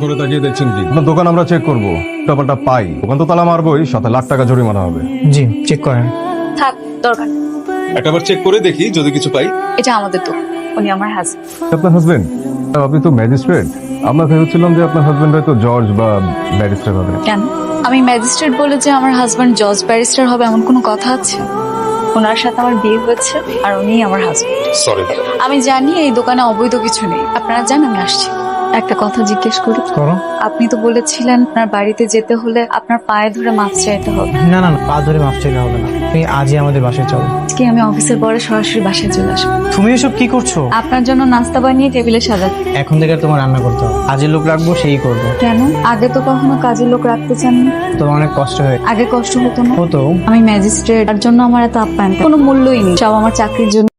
করে তাকিয়ে দেখছেন কি? আপনার দোকান আমরা চেক করবো, টাকাটা পাই দোকান তো তালা মারবোই, সাথে লাখ টাকা জরিমানা হবে। জি চেক করেন। থাক, দরকার নেই। একবার চেক করে দেখি, যদি কিছু পাই। এটা আমাদের তো, উনি আমার হাজবেন্ড। আপনার হাজবেন্ড? আপনি তো ম্যাজিস্ট্রেট। আমরা ভেবেছিলাম যে আপনার হাজবেন্ড হয়তো জজ বা ব্যারিস্টার হবে। কেন? আমি ম্যাজিস্ট্রেট বলে যে আমার হাজবেন্ড জজ ব্যারিস্টার হবে এমন কোনো কথা আছে? ওনার সাথে আমার বিয়ে হয়েছে আর উনি আমার হাজবেন্ড। সরি। আমি জানি এই দোকানে অবৈধ কিছু নেই, আপনারা জান আমি আসছি। একটা কথা জিজ্ঞেস করি? করো। আপনি তো বলেছিলেন আপনার বাড়িতে যেতে হলে আপনার পায়ে ধরে মাপ চাইতে হবে। না না না, পা ধরে মাফ চাইলে হবে না, তুমি আজই আমাদের বাসায় চলো। আজকে আমি অফিসের পরে সরাসরি বাসায় চলে আসবো। তুমি এসব কি করছো? আপনার জন্য নাস্তা বানিয়ে টেবিলে সাজাচ্ছি। এখন থেকে আর তোমার রান্না করতে হবে, কাজের লোক রাখবো সেই করবো। কেন? আগে তো কখনো কাজের লোক রাখতে চাননি। তোমার অনেক কষ্ট হয়ে আগে কষ্ট হতো না? হতো। আমি ম্যাজিস্ট্রেট, তার জন্য আমার এত আপ্যায়ন কোনো মূল্যই নেই, সব আমার চাকরির জন্য।